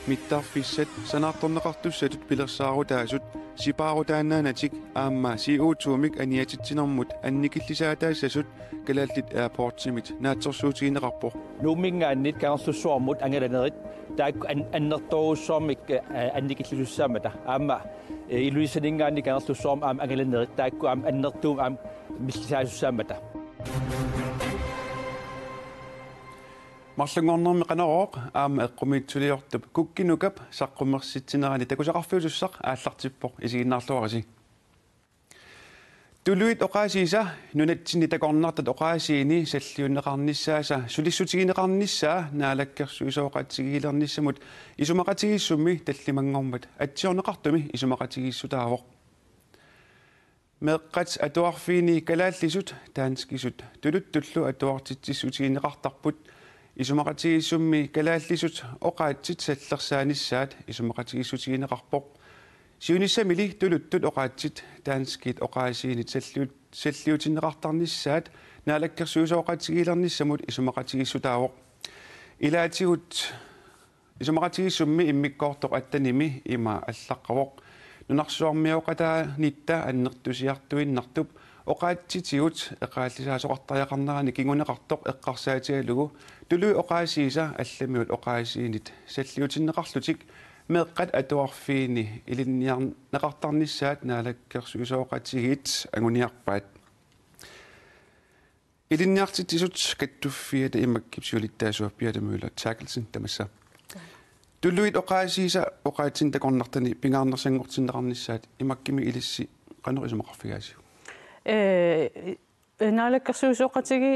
Mittarfisset sanartorneqartussatut pilersaarutaasut sipaarutaannaanatik aamma siuutuumik aniatittinermut annikillisaattaassasut kalaallit airportsimit naatsorsuutigineqarpoq nuummingaannit kangerlussuarmut angalanerit taak annertoruussormik annikillussaammata aamma iluisaningaanni kangerlussuarm aam angalanerit taakku aam annertuum aam millisaasussaamata Marlungornermi qanarooq aama eqqumiitsuliortup kukkinukap saqqummersitsinerani takusaqarfiusussaq aallartippoq isiginnaarluarisi Tuluit oqaasiisa nunatsinni takornartat oqaasiini salliunneqarnissaasa sulissutigineqarnissaa naalakkersuisooqatsigiilernissamut isumaqatigissummi tallimangormat atsiorneqartumi isumaqatigissutaavoq meqqat atuarfiini kalaallisut taanskisut tuluttullu atuartitsissutigineqartarput isumaqatigissummi kalaallisut oqaatsit sallersaanissaat isumaqatigissutigineqarpoq siunissamili tuluttut oqaatsit taanskit oqaasiinit salliutinneqartarnissaat naalakkersuusooqatsigiilernissamut isumaqatigissutaavoq ilaatigut isumaqatigissummi immikkoortoq attanimi ima allaqqavoq nunarsuarmiuqataa nitta annertusiartuinnartup oqaatsitigut eqaallisaasoqartariaqarnerani kinguneqartoq eqqarsaatialugu tului oqaasiisa allamiut oqaasiinit salliutinneqarlutik meqqat atuarfiini ilinniarneqartarnissaat naalakkersuisooqatigit anguniarpaat ilinniartitisut kattuffiata imakkipsiulittaasuappiatamuila taakelsin tamassa tuluit oqaasiisa oqaatsin takornartani pingaarnersangortinneqarnissaat imakkimi ilissi qanor isumaqarfigaasiu naalakkersuisooqatigi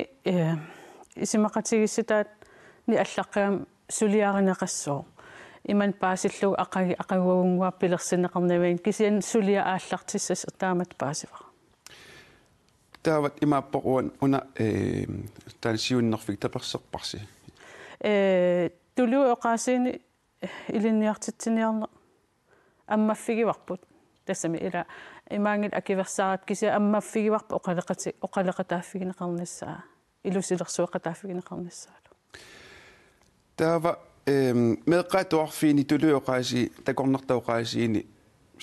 isimaqatigissitaat ni allaqqiam suliarineqassoo iman paasillugu aqaguagunguappilersineqarnavain kisian sulia aallartissas taamat paasiva taavat imaapporuan una taansiunnerfik taperserparsi tulu oqaasiini ilinniartitsiniarne ammaffigivarput tassami ila imaangit akiversaarat kisia ammaffigivarpa oqaleqataaffigineqarnissaa ilusilersuoqataaffigineqarnissaa taava meeqqaatuarfiini tuluoqaasi takornartauqaasiini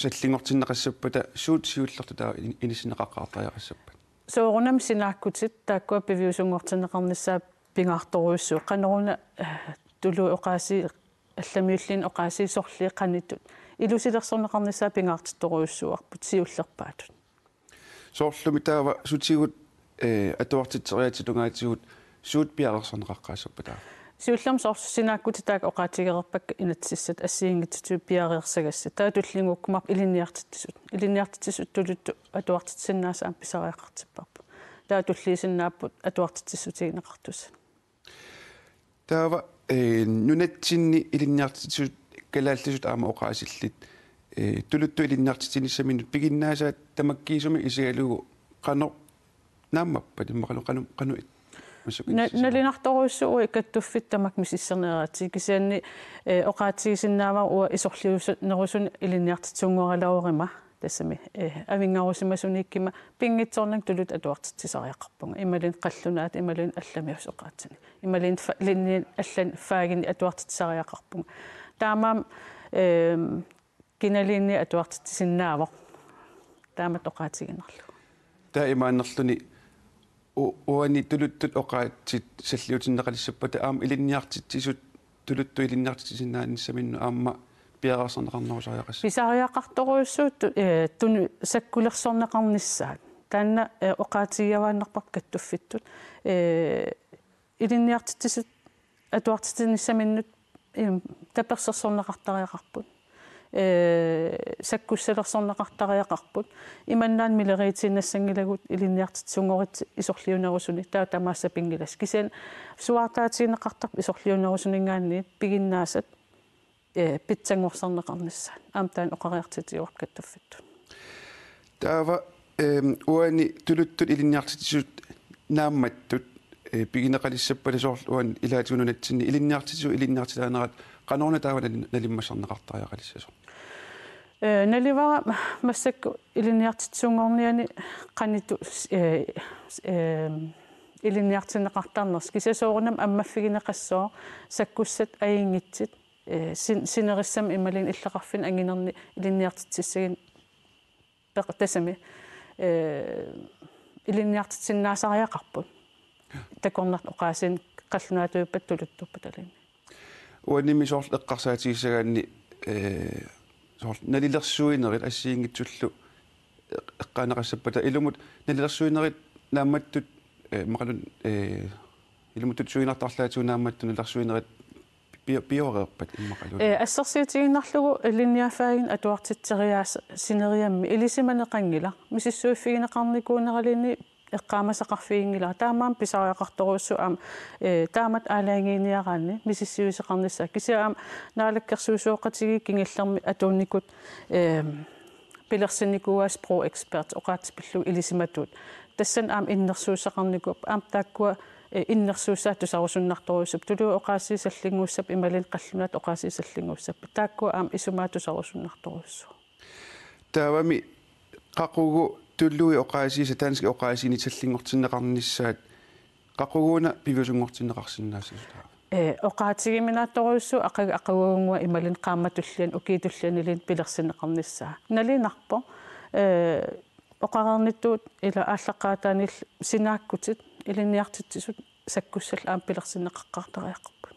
sallingortinneqassapputa suutsiullertu taa inissineqaqqaartariaqassappat soorunam sinaakkutit taakkua piviusungortinneqarnissaa pingaartoruussuu qaneruna tuluoqaasi allamiullin oqaasi sorli qanitut ilusilersorneqarnissaa pingaartittoruussuarput siullerpaatut soorlumi taava sutigut atuartitseriatitungaatigut suut pialersorneqaqqaassappataa siullam soorsinaakkutitaak oqaatigererpak inatsissat assiingittu piareersagassi taatullinguukkumarp ilinniartitsut tuluttu atuartitsinnaasaan pisariaqartipparpu taatulliisinnaapput atuartitsissutigineqartussa taava nunatsinni ilinniartitsut kalaallisut aama oqaasillit tuluttu ilinniartitsinnissaminut piginnaasaat tamakkiisumi isigalugu qano naammappat immaqanu nalinartoruussu ikattuffittammak misisserneeraati kisianni oqaatsigisinnaava ua isorliunerusuni ilinniartitsunguaralaurima tassami avingarusimasuniikkima pingitsornak tulut atuartitsisariaqarpunga imalin qallunaat imalin allamius oqaatsini imalin linniin allan faagini atuartitsisariaqarpunga taamaam kinaliinni atuartitsisinnaavoq taamat oqaatsiginerlu taa imaannerluni uani tuluttut oqaatsit salliutinneqalissappata aam ilinniartitsisut tuluttu ilinniartitsinnaannissaminnu aamma piareersorneqarnerusariaqassa pisariaqartoruussuut tunu sakkulersorneqarnissaat taanna oqaatigiavaannerpak kattuffittut ilinniartitsisut atuartitsinnisaminnut tapersersorneqartariaqarput sakkussalersorneqartariaqarput imannaan mileriitinnassangilagut ilinniartitsungorit isorliunerusuni taatamaassa pingilas kisian suartaatiineqartarp isorliunerusuningaanni piginnaasat pitsangorsorneqarnissaat aamtaan oqariartitiuar kattuffittut taava uani tuluttut ilinniartitsut naammattut pigineqalissappala soorl uan ilaatigununatsinni ilinniartitaanerat qanorna taava nalimmassorneqartariaqalissaso nalivara massakku ilinniartitsungorniani qanitu илинниартинеқартарнерс кисасоорнам аммаффигинеқассоо саккуссат аингитсит синериссам ималин иллеқарфин ангинерни илинниартитсагин тасами илинниартитсиннаасариақарпут такорнарт оqaасин қаллунаатуиппат тулуттурпут алин уаними сорл эққарсаатигиссагаанни сорл налилерсуинерит ассиингитсуллу эққаанеқассаппата илумут налилерсуинерит наамматтут мақалун илумутут суинартарлаатуу наамматту налерсуинерит биореерпат иммақалун ассерсиитигиннарлугу линниафаагин атуартитсериаас синериамми илисиманеқангила мисиссуиффигинеқарникуунералини эққаамасақарфигингила таамаам писариақарторуссу ам таамат аалаагииниараанни мисиссуисеқарнissaа кисаам наалаккерсуусуоқатиги кингиллерми атуунникут пилерсинникуаас про эксперт оqaатипиллу илисиматут тассан аам иннерсуусеқарникуп аам тааккуа иннерсуусаа тусарусуннарторуссуп тулуу оqaaссисаллингууссап ималин қаллунат оqaaссисаллингууссап тааккуа аам исумаа тусарусуннарторуссу таавами қақугу туллуи оqaaссиса таански оqaaссини таллингортиннеқарнissaат қақугуна пивусунгортиннеқарсиннаассусутаа оqaатигиминаатторуссу ақагуунгуа ималин qaammatullian укиитуллианилин пилерсинеқарнissaа налинарпо оqarernittuut ила ааллаққаатаанил синааккутит илинниартитсисут саккуссал аам пилерсинеқаққартариаққарпут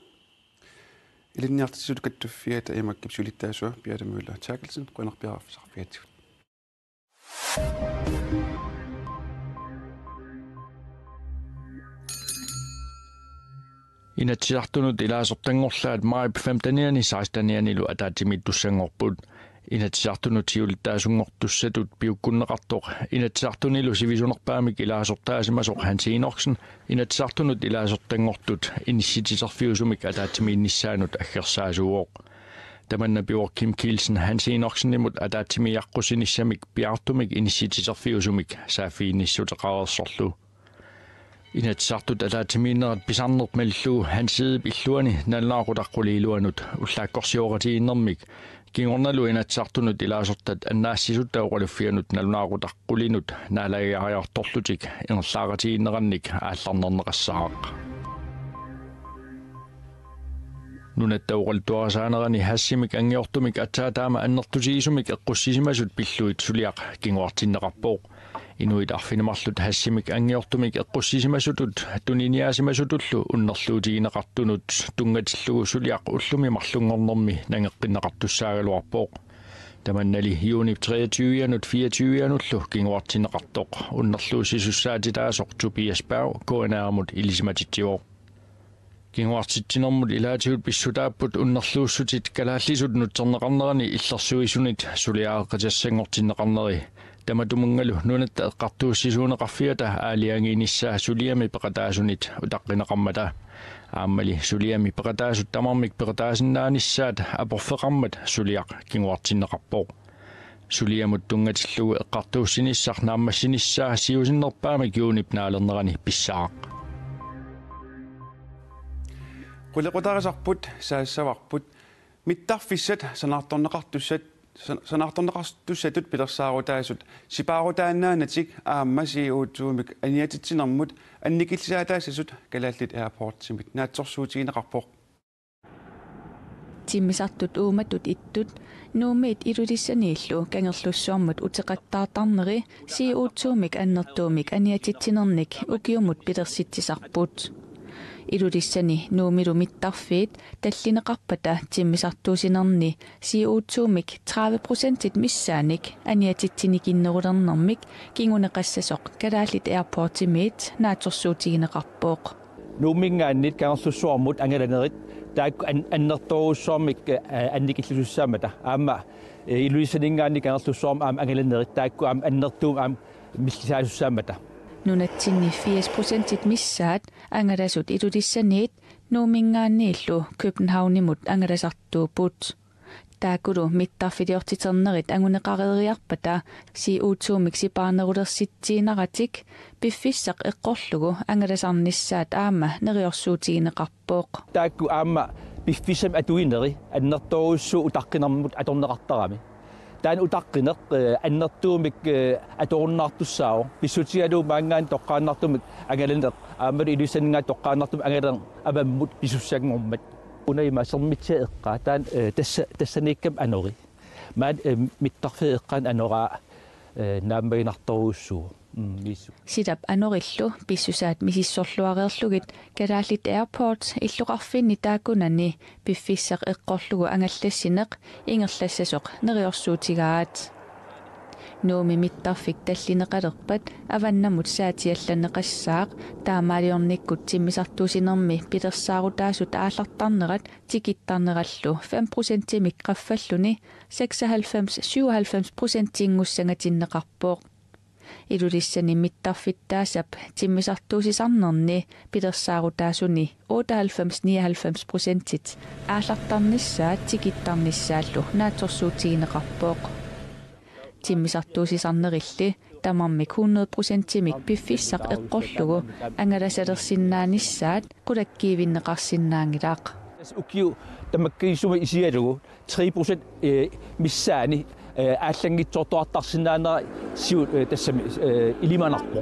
илинниартитсут каттуффиата имаккипсулиттаасуа пиатамуила таакелсин қуинарпиарафсарфиатсут Inatsiartunut ilaasортангорлаат Marip 15-niani 16-nianilу атаатимит туссангорпут inatsiartunut siulittaasuнгортуссатут пиуккуннеқартоқ inatsiartunilу сивисунерпаамик илаасортаасимасоқ хансиинорксен inatsiartunut илаасортангортут инисситисерфиусумик атаатимииннissaanут аггерсаасуоқ таманна пиор Kim Kielsen хансиинорксенимут атаатимиаққусиниссамик пиартумик инисситисерфиусумик саафиинниссутеқарерсорлу inatsartut ataatimiinnerat pisarnerp mallu hansiip illuani nalnaaqutaqquliiluanut ullaakkorsioratiinnermik kingornalu inatsartunut ilaasortat annaassisutta uqaluffianut nalnaaqutaqqulinut naalagiariartorlutik inerlaaratiinnerannik aallarnerneqassaaq nunattauqaltuarasaanerani hassimik angiortumik atsaataama annertusiisumik eqqussisimasut pilluit suliaq kinguartinneqarpooq inuit arfinemarlut hassimik angiortumik eqqussisimasutut tuniniaasimasutullu unnerluutigineqartunut tungatillugu suliaq ullumi marlungornermi nangeqqinneqartussaaгаluarpooq tamannali juunip 23-janut 24-janullu kinguartinneqartoq unnerluusisussaatitaasoq Tobias Berg KNR-mut ilisimatitsioq kinguartittinermut ilaatigut pissutaapput unnerluussutit kalaallisut nutserneqarnerani illersuisunit suliaaqqatassangortinneqarneri таматумунгалу нуната эққартууссисуунеқарфиата аалиангиинissaа сулиами пеқатаасунит утаққинеқармата ааммали сулиами пеқатаасут тамармик пеқатаасиннаанissaат апорфеқармат сулиақ кингуартиннеқарпоо сулиамут тунгатиллугу эққартууссиниссар нааммассиниссаа сиусиннерпаамик юунип наалернерани писсаақ qulaqutariserput saassavарпут миттарфиссат санаарторнеқартуссат санаарторнеқартуссатут пилерсаарутаасут сипаарутааннаанатик ааммаси уутсуумик аниатитсинермут анникиллаатаассасут калааллит аирпортсимит наатсорсуутигинеқарпоқ тиммисартут ууматут иттут нуумит илулиссанииллу кангерлуссуармут утеқаттаартарнери си уутсуумик аннертуумик аниатитсинерник укиумут пилерситсисарпут илулиссани нуумилу миттарфиит таллинеқарпата тиммисартуусинерни CO2-мик 30% миссааник аниатитсиникиннерулернэрмик кингунеқассасоқ калааллит аирпортимиит наатерсуутигинеқарпооқ нуумингааннит кангерлуссуармут ангаланерит таак аннерторуссуармик анникиллусаамата аама илуисанингаанни кангерлуссуарма аама ангаланерит таакку аама аннертуум аама миллисаасуссаамата нунатсинни 40% миссаат ангаласут илулиссаниит нуумингааннииллу Københavnimut ангаласартуупут таакулу миттарфилиортитернерит агунеқарериарпата CO2-мик сипаарнерулерситсиинератик пиффиссақ эққорлугу ангаласарнissaат аама нериорсуутигинеқарпооқ таакку аама пиффисам атуинери аннерторуссуу утаққинэрмут аторнеқартарами таан утаққинеқ аннертуумик аторуннаартуссао писсутигалу маангаан тоққааннартумик агаланеқ аамали илусаннгаа тоққааннартум агалерн аваммут писуссагнгормат унаима сермитсаеққаа таан тассаниккам анори маат миттарфеэққаан анораа нааммагинарторуussuu Sidap anorillu pissusaat misissorluareerlugit kalaallit airport illuqarfinni taakunani piffissaq eqqorlugu angallassineq ingerlassasoq neriorsuutigaat nuumi mittarfik tallineqalerpat avannamut saatiallanneqassaaq taamaaliornikkut timmisartuusinermi pitersaaruutaasut aallartarnerat tikittarnerallu 5% miqqaffalluni 96-97% ingussangatinnеqarpooq Ilulissani mittarfittaasap timmisartuusisarnerni pitersaaruutaasuni 98-99% aallartarnissaat tikittarnissaallu naatorsuutigineqarpooq timmisartuusisarnerilli tamarmik 100%-imik piffissaq eqqorlugu angalasalersinnaannissaat qulakkiivinneqarsinnaangilaaq ukiu tamakkiisuma isialugu 3% missaani ааллангитсортуартарсинаанера сиут тассами илиманарпо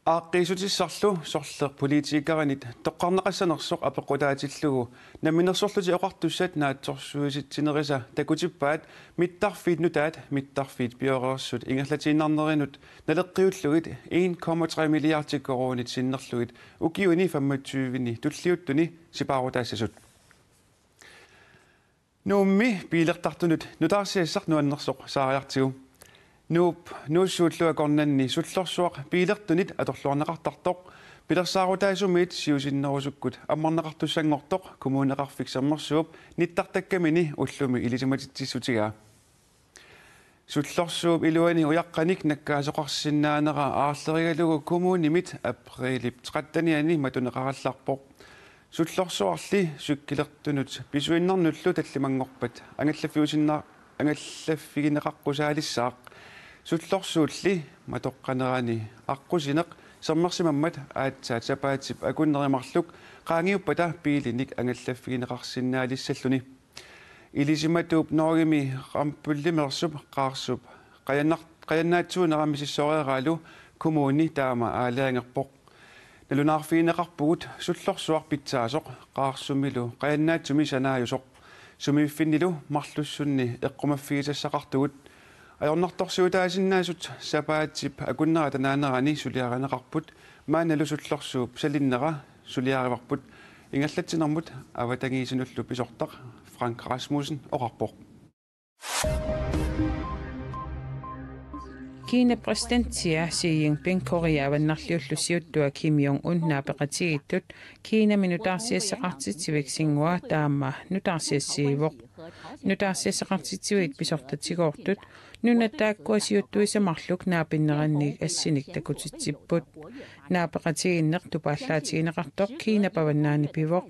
ааққисутиссарлу сорлер политикаранит тоққарнеқассанерсоқ апеққутаатиллугу наминерсорлути оқартуссат наатсорсуиситсинериса такутиппаат миттарфиит нутаат миттарфиит биореерсут ингерлатииннарнеринут налеққиуллугит 1,3 миллиардик коронит синнерлугит укиуни 25-ни туллиуттуни сипаарутаассасут Nuummi piilertartunut nutaarsiassaq nuannersoq saariartigu nuussuullua kornanni sullorsuaq piilertunit atorluarneqartartoq pilersaarutaasumiit siusinnerusukkut ammarneqartussangortoq kommuneqarfiksammersuup nittartakkamini ullumi ilisimatitsissutigaa sullorsuup iluani uyaqqanik nakkaasoqarsinnaanera aarlerigalugu kommunimit aprilip 13-ni matuneqarallarpoq Sullorsuarli sukkilertunut pisuinnarnullu tallimangorpat angallaffigineqaqqusaalissaaq sullorsuulli matoqqanerani aqqusиneq sermersimammat aatsaat sapaatip akunnerimарлuk qaangiuppata piilinik angallaffigineqarsinnaalisalluni ilisimatuup noorimi qampullimersup qaarsup qayannaatsuunerammisissoreeraalu kommuni taama aalaangerpoq Nalunarfiineqarpugut sullorsuarpitsaasoq qaarsumilu qayannaatсumi sanaajusoq sumiiffinnilu marlussunni eqqumaffigisassaqartugut ajornartorsuutaasinnaasut sapaatip akunneratanaannerani suliaraneqarput maanalu sullorsuup salinnera suliarivarput ingallatsinermut avatangiisinullu pisortaq Frank Rasmussen oqarpoq Kiina præsidenttia Xi Jinping Korea-vannarliullusiuttua Kim Jong-un naapeqatigittut Kiina minutaarsiassaqartitsivik taama nutaarsiassiivoq nutaarsiassaqartitsivik pisortatigoortut nunattaakkuasiuttuisamarluk naapinneranniik assinik takutitsipput naapeqatiginneq tupaallaatigineqartoq Kiina pavannaani pivoq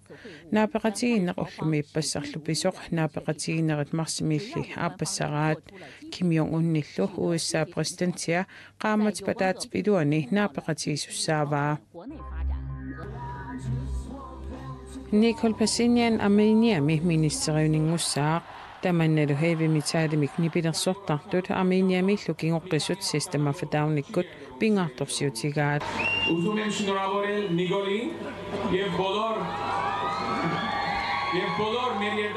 naapeqatiginneq ullumi ippassarlu pisoq naapeqatiginnerit marsimilli aapassaraat Kim Jong-unnillu USA præsidenttia qaammatipataatip iluani naapeqatigisussaavaa Nicole Pashinyan Armeniami ministeriuninngussaaq tamannalu heivimitsaalimik nipilersortartut Armeniami llukingoqqisut sistema fadaunikut pingaartorsiutigaat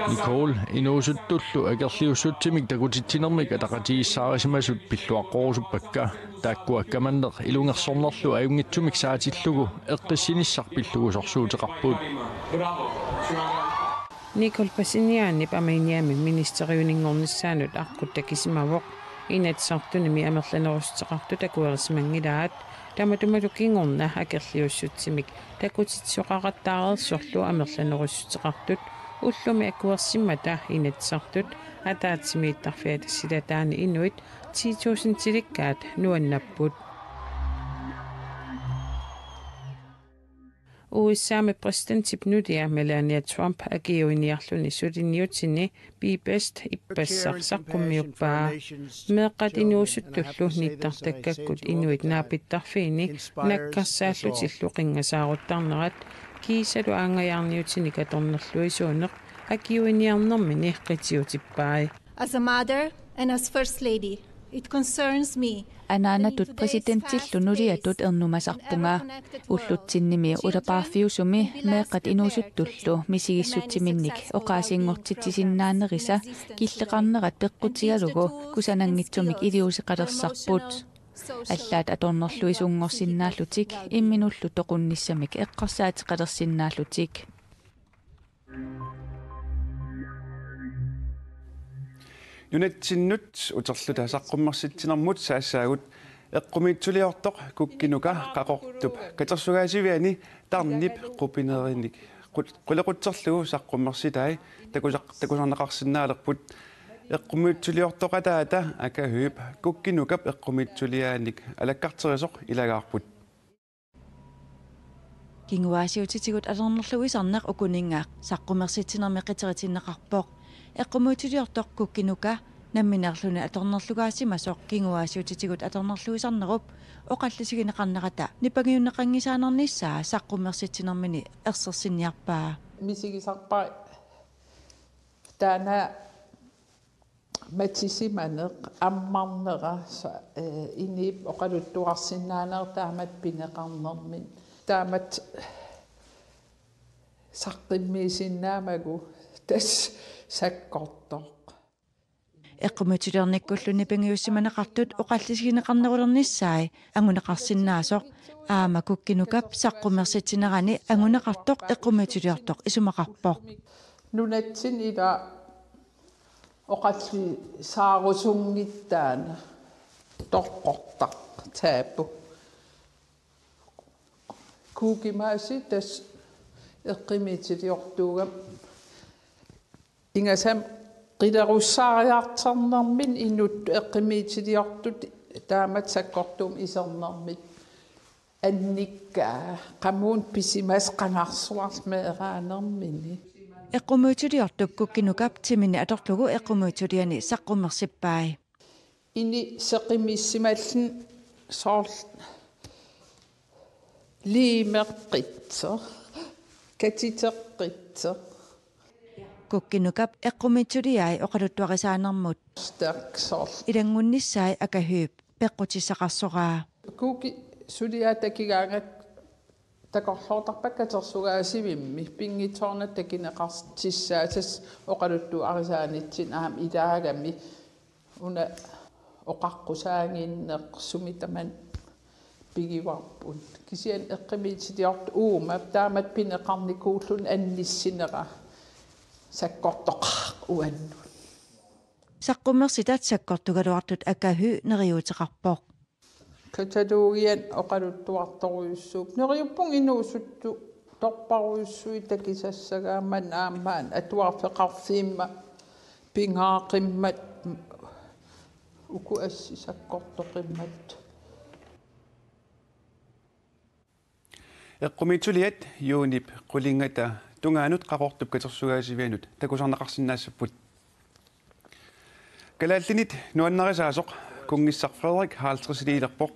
Nicole inuusuttullu akerliussutsimik takutittinermik ataqatigissaarisimasut pilluaqqorusuppakka taakkuakkamanneq ilungersornerlu ajungitsumik saatillugu eqqissinisarpillugu sorsuuteqarput Nicole Pashinyan Armeniami ministeriuninngornissaanut arquttakismavoq inatsartunimi amerlanerusteqartut akuerismangilaat tamatumalukingorna akerliussutsimik takutitsoqaqattaareersorlu amerlanerusteqartut ullumi akuersimmata inatsartut ataatsimiittarfiatasilataani inuit 10,000 tilikkaat nuannapput USA præsidentip nudia Melania Trump agiuiniarluni sulinniutsinni bibest ippassarsaqqummiuppaa meeqqat inuusuttullu nittartakkakkut inuit naapittarfiini nakkarsaallutillu qingasaaruttarnerat kiisalu aangajaarniutini katornerluisuuneq Akiuiniarnermini qitiutippai. As a mother and as First Lady, it concerns me. Anaanatut presidenttillu nuliatut ernumasarpunga ullutsinnimi ulapaarfiusumi meeqat inuusuttullu misigissutiminnik oqaasiingortitisinnaanerisa killeqarnerat peqqutigalugu kusanangitsumik iliuseqalersarput аллаат аторнерлу исунгорсиннааллутик имминуллу тоқунниссамик эққарсаатеқалерсиннааллутик юнатсиннут утерлута саққуммерситсинэрмут саассаагут эққумиитсулиортоқ куккинука қақортуп катерсугаасивиани тарнип қупинеринник қулеқутсерлугу саққуммерситаи такусарнеқарсинаалерпут эққумиитсулиортоқатаата акахуип куккинукап эққумиитсулиааник алаккартерисоқ илагаарпут кингуаасиутитигут алернерлуисарнеқ укунингаақ саққумерситсинерми қитеритиннеқарпоқ эққумиитсулиортоқ куккинука намминерлуни аторнерлугаасимасоқ кингуаасиутитигут аторнерлуисарнеруп оқаллисигинеқарнерата нипагиуннеқангисаанерниссаа саққумерситсинермини ерсерсинниарпаа мисигисарпаа таана матисиманеқ аммарнера инип оқалуттуарсинаанер таамат пинеқарнермин таамат саққиммисиннаамагу тас саккортоқ эққумитулерниккуллуни пингиуссиманеқартут оқаллисигинеқарнерулерниссаи ангунеқарсинаасоқ аама куккинукап саққумерситсинерани ангунеқартоқ эққумитулиортоқ исумақарпоқ нунатсин ила оқалли саарусунгиттаана тоққортақ таапу кукимааси тас эққимитилиортуугам ингасам қилеруссаариартарнэрмин инут эққимитилиортут таамат саккортуум исернэрмит анниккаа қамуун писимас қанарсуармеэраанермини эққумитулиортуп куккинукап тимини аторлугу эққумитулиани саққуммерсиппаи ини сеқимиссималлин соорл лимеққитсо катитеққитсо куккинукап эққумитулиаи оқалуттуарисаанермут стаксоор илангунниссаи акахüüп пеққутиссақарсораа куки сулиатакигаангат такорлоортарпаккатерсугаасивимми пингиторна такинеқартиссаатас оқалуттуарисаанитсин аам илаагами уна оқаққусаангиннеқ сумитаман пигиварпун кисиан эққимитилиорт уума таамат пинеқарникууллун анниссинера саккортоқ уанну саққуммерситат саккортугалуартут акахү нериутеқарпоқ каталугиан оқалуттуарторуйуссууп нериуппун инуусутту торпаруйуссуи такисассагааман аамаан атуарфеқарфиимма пингаақиммат уку асси саккортоқиммат эққумиитсулиат юунип қулингата тунгаанут қақортуп катерсугаасивианут такусарнеқарсинаассаппут калааллинит нуаннерисаасоқ кунгиссар Фредерик хаалтрисилиилерпоқ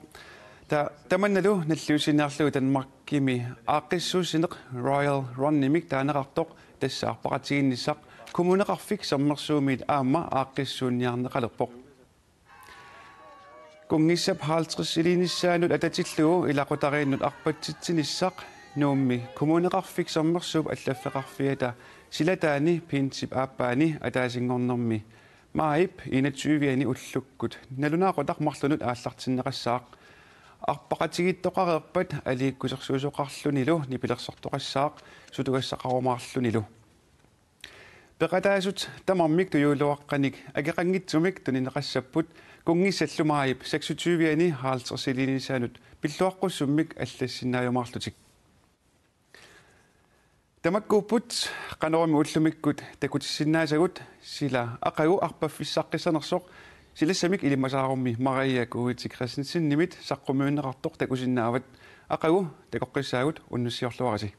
таманналу наллуусинаарлугу Данмаркими ааққиссуусинеқ Royal Ronнимик таанеқартоқ тассаарпақатигинниссақ коммунеқарфик саммерсуумит аама ааққиссуунниарнеқалерпоқ кунгиссап хаалтрисилииниссаанут ататиллугу илақутарииннут арпатситсиниссақ нуумми коммунеқарфик саммерсууп аллаффеқарфиата силатаани пинсип ааппаани атаасингорнэрми маип 21-виани уллуккут налунаақутақ марлунут ааллартиннеқассаақ арпақатигиттоқареерпат алииккусерсуусоқарлунилу нипилерсортоқассаақ сутугассақарумаарлунилу пеқатаасут тамармик туюулуаққаник акеқангитсумик тунинеқассаппут кунгиссаллумаип 26-виани хаалтерсилинисаанут пиллуаққуссуммик аллассиннааюмаарлутик тамаккууппут канорами уллумиккут такутиссиннаасагут сила ақагу арпаффиссаққиссанерсоқ силассамик илимасаарумми Мария Куити Кристенсеннимит саққумиуннеқартоқ такусиннаават ақагу такоққиссаагут уннуссиорлуараси